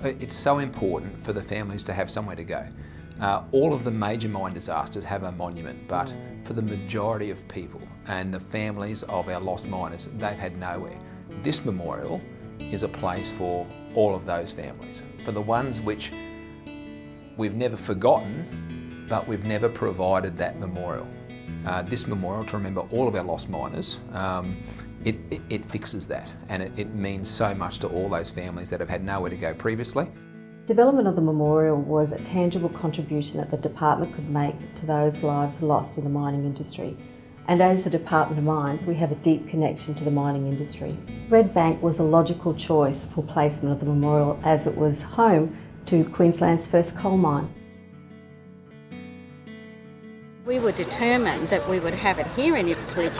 It's so important for the families to have somewhere to go. All of the major mine disasters have a monument, but for the majority of people and the families of our lost miners, they've had nowhere. This memorial is a place for all of those families. For the ones which we've never forgotten, but we've never provided that memorial. This memorial, to remember all of our lost miners, it fixes that, and it means so much to all those families that have had nowhere to go previously. Development of the memorial was a tangible contribution that the department could make to those lives lost in the mining industry. And as the Department of Mines, we have a deep connection to the mining industry. Red Bank was a logical choice for placement of the memorial as it was home to Queensland's first coal mine. We were determined that we would have it here in Ipswich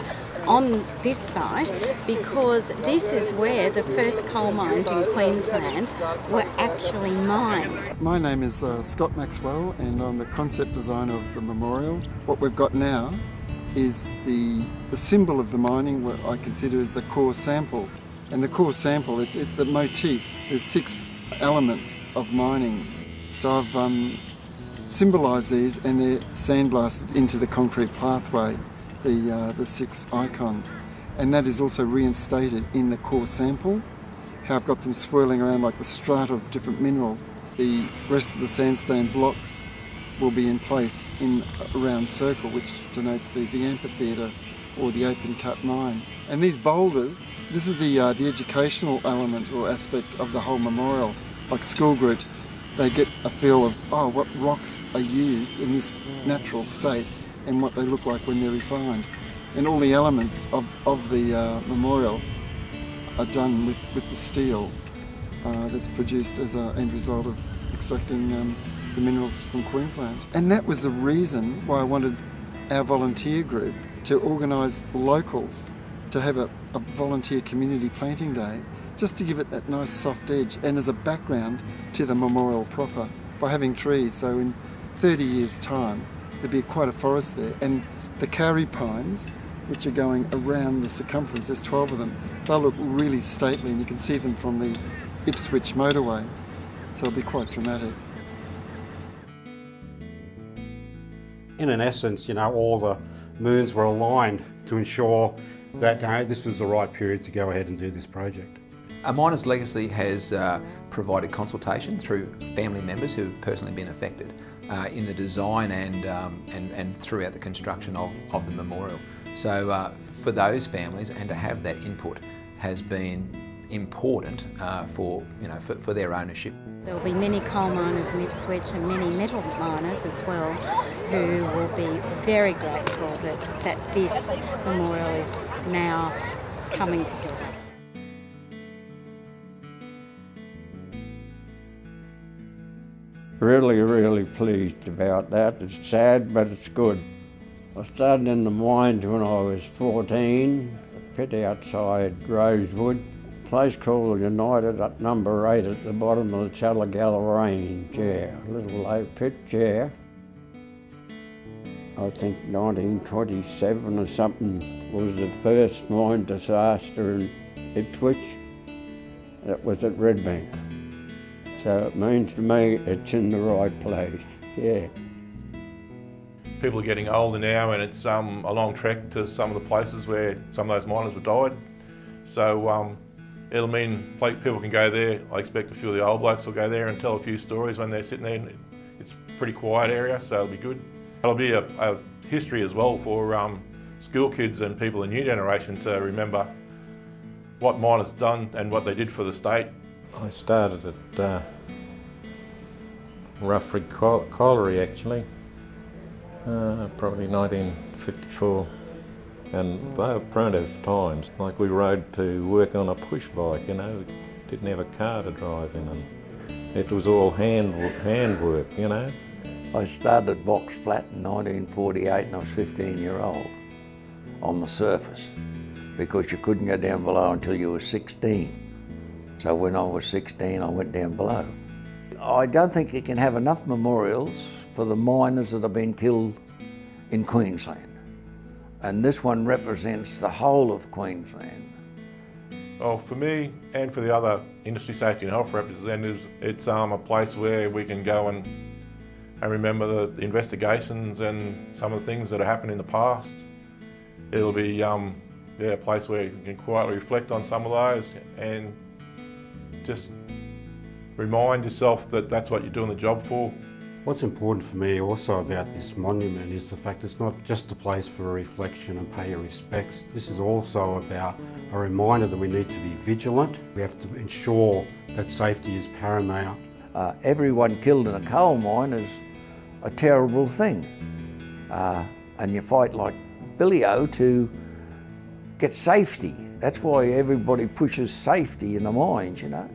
on this site because this is where the first coal mines in Queensland were actually mined. My name is Scott Maxwell and I'm the concept designer of the memorial. What we've got now is the symbol of the mining, what I consider is the core sample. And the core sample, the motif, there's 6 elements of mining. So I've symbolised these and they're sandblasted into the concrete pathway, the 6 icons. And that is also reinstated in the core sample, how I've got them swirling around like the strata of different minerals. The rest of the sandstone blocks will be in place in a round circle, which denotes the amphitheatre or the open cut mine. And these boulders, this is the educational element or aspect of the whole memorial. Like school groups, they get a feel of, oh, what rocks are used in this natural state and what they look like when they're refined. And all the elements of the memorial are done with the steel that's produced as an end result of extracting the minerals from Queensland. And that was the reason why I wanted our volunteer group to organise locals to have a volunteer community planting day, just to give it that nice soft edge and as a background to the memorial proper by having trees. So in 30 years' time, there'd be quite a forest there. And the kauri pines, which are going around the circumference, there's 12 of them, they'll look really stately and you can see them from the Ipswich motorway. So it'll be quite dramatic. In an essence, all the moons were aligned to ensure that this was the right period to go ahead and do this project. A Miners Legacy has provided consultation through family members who have personally been affected in the design and throughout the construction of the memorial. So for those families and to have that input has been important for their ownership. There will be many coal miners in Ipswich and many metal miners as well who will be very grateful that this memorial is now coming together. Really pleased about that. It's sad, but it's good. I started in the mines when I was 14, a pit outside Rosewood. Place called United at number 8 at the bottom of the Challagalla Range, a little low pit, I think 1927 or something was the first mine disaster in Ipswich. That was at Red Bank. So it means to me it's in the right place, People are getting older now and it's a long trek to some of the places where some of those miners have died. So it'll mean people can go there. I expect a few of the old blokes will go there and tell a few stories when they're sitting there. It's a pretty quiet area, so it'll be good. It'll be a history as well for school kids and people in the new generation to remember what miners done and what they did for the state. I started at Roughrig Colliery actually, probably 1954. And they were primitive times, like we rode to work on a push bike, we didn't have a car to drive in, and it was all hand work. I started box flat in 1948 and I was 15-year-old on the surface because you couldn't go down below until you were 16. So when I was 16, I went down below. I don't think you can have enough memorials for the miners that have been killed in Queensland. And this one represents the whole of Queensland. Well, for me and for the other industry safety and health representatives, it's a place where we can go and remember the investigations and some of the things that have happened in the past. It'll be a place where you can quietly reflect on some of those and just remind yourself that that's what you're doing the job for. What's important for me also about this monument is the fact it's not just a place for reflection and pay your respects. This is also about a reminder that we need to be vigilant. We have to ensure that safety is paramount. Everyone killed in a coal mine is a terrible thing. And you fight like Billy-O to get safety. That's why everybody pushes safety in the mines, you know.